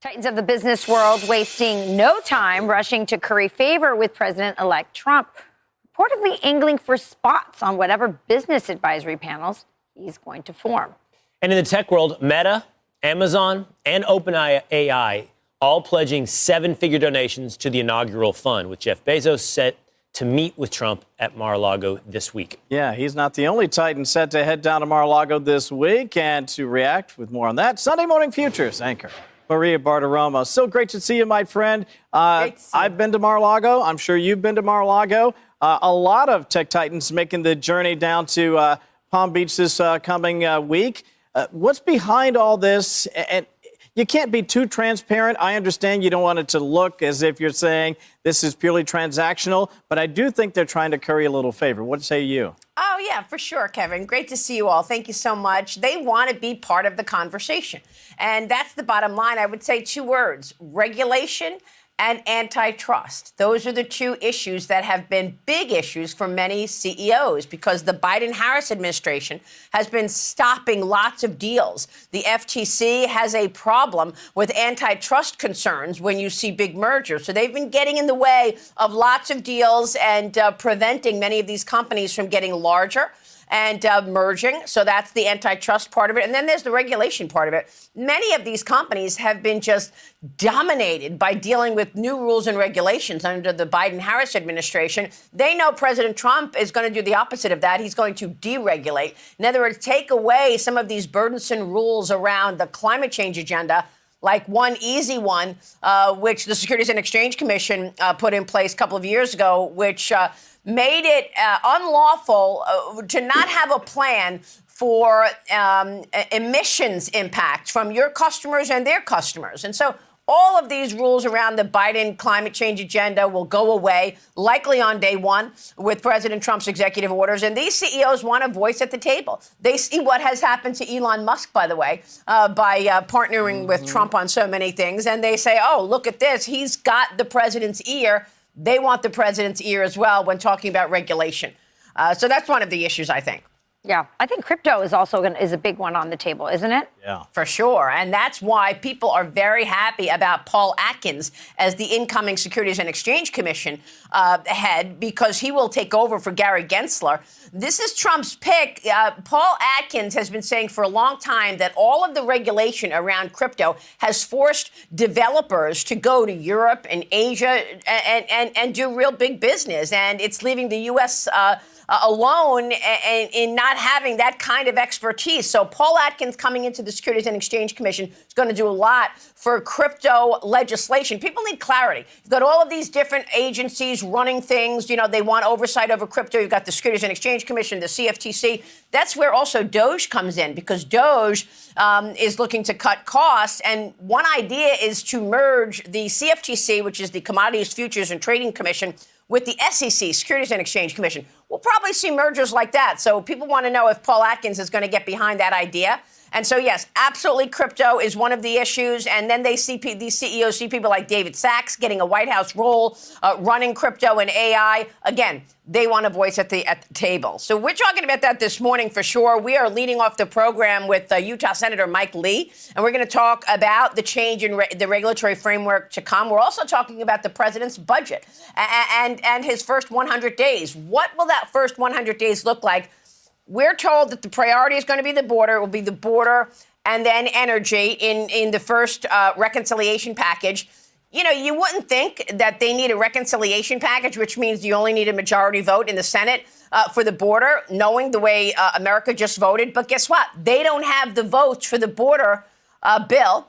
Titans of the business world wasting no time rushing to curry favor with President-elect Trump, reportedly angling for spots on whatever business advisory panels he's going to form. And in the tech world, Meta, Amazon, and OpenAI all pledging seven-figure donations to the inaugural fund, with Jeff Bezos set to meet with Trump at Mar-a-Lago this week. Yeah, he's not the only Titan set to head down to Mar-a-Lago this week. And to react with more on that, Sunday Morning Futures anchor Maria Bartiromo. So great to see you, my friend. I've been to Mar-a-Lago. I'm sure you've been to Mar-a-Lago. A lot of tech titans making the journey down to Palm Beach this coming week. What's behind all this? And you can't be too transparent. I understand you don't want it to look as if you're saying this is purely transactional, but I do think they're trying to curry a little favor. What say you? Oh, yeah, for sure, Kevin. Great to see you all. Thank you so much. They want to be part of the conversation. And that's the bottom line. I would say two words: regulation and antitrust. Those are the two issues that have been big issues for many CEOs because the Biden-Harris administration has been stopping lots of deals. The FTC has a problem with antitrust concerns when you see big mergers. So they've been getting in the way of lots of deals and preventing many of these companies from getting larger and merging. So that's the antitrust part of it. And then there's the regulation part of it. Many of these companies have been just dominated by dealing with new rules and regulations under the Biden-Harris administration. They know President Trump is going to do the opposite of that. He's going to deregulate. In other words, take away some of these burdensome rules around the climate change agenda, like one easy one, which the Securities and Exchange Commission put in place a couple of years ago, which made it unlawful to not have a plan for emissions impact from your customers and their customers. And so all of these rules around the Biden climate change agenda will go away, likely on day one with President Trump's executive orders. And these CEOs want a voice at the table. They see what has happened to Elon Musk, by the way, by partnering with Trump on so many things. And they say, oh, look at this. He's got the president's ear. They want the president's ear as well when talking about regulation. So that's one of the issues, I think. Yeah, I think crypto is also is a big one on the table, isn't it? Yeah, for sure. And that's why people are very happy about Paul Atkins as the incoming Securities and Exchange Commission head, because he will take over for Gary Gensler. This is Trump's pick. Paul Atkins has been saying for a long time that all of the regulation around crypto has forced developers to go to Europe and Asia and do real big business. And it's leaving the U.S. Alone in not having that kind of expertise. So Paul Atkins coming into the Securities and Exchange Commission is going to do a lot for crypto legislation. People need clarity. You've got all of these different agencies running things. You know, they want oversight over crypto. You've got the Securities and Exchange Commission, the CFTC. That's where also Doge comes in, because Doge is looking to cut costs. And one idea is to merge the CFTC, which is the Commodities Futures and Trading Commission, with the SEC, Securities and Exchange Commission. We'll probably see mergers like that. So people want to know if Paul Atkins is going to get behind that idea. And so, yes, absolutely, crypto is one of the issues. And then they see these CEOs see people like David Sachs getting a White House role, running crypto and AI. Again, they want a voice at the table. So we're talking about that this morning for sure. We are leading off the program with Utah Senator Mike Lee, and we're going to talk about the change in the regulatory framework to come. We're also talking about the president's budget and his first 100 days. What will that first 100 days look like? We're told that the priority is going to be the border. It will be the border and then energy in the first reconciliation package. You know, you wouldn't think that they need a reconciliation package, which means you only need a majority vote in the Senate for the border, knowing the way America just voted. But guess what? They don't have the votes for the border bill.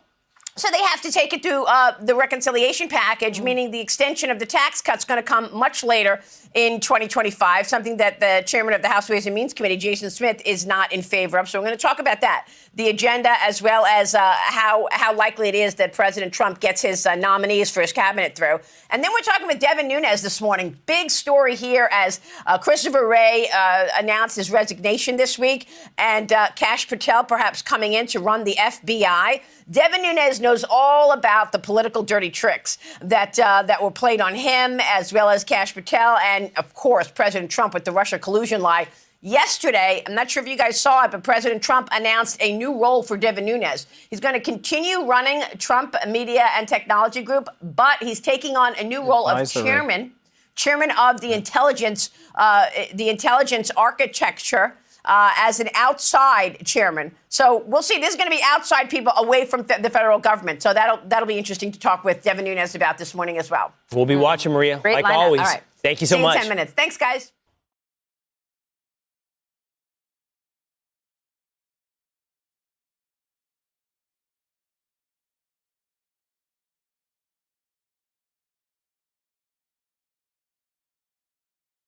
So they have to take it through the reconciliation package, meaning the extension of the tax cuts going to come much later in 2025, something that the chairman of the House Ways and Means Committee, Jason Smith, is not in favor of. So we're going to talk about that, the agenda, as well as how likely it is that President Trump gets his nominees for his cabinet through. And then we're talking with Devin Nunes this morning. Big story here as Christopher Wray announced his resignation this week, and Kash Patel perhaps coming in to run the FBI. Devin Nunes knows all about the political dirty tricks that were played on him, as well as Kash Patel, and, of course, President Trump with the Russia collusion lie. Yesterday, I'm not sure if you guys saw it, but President Trump announced a new role for Devin Nunes. He's going to continue running Trump Media and Technology Group, but he's taking on a new role of chairman of the intelligence architecture as an outside chairman. So we'll see. This is going to be outside people away from the federal government. So that'll be interesting to talk with Devin Nunes about this morning as well. We'll be watching, Maria, Great like lineup. always. All right. Thank you so See you in much. 10 minutes. Thanks, guys.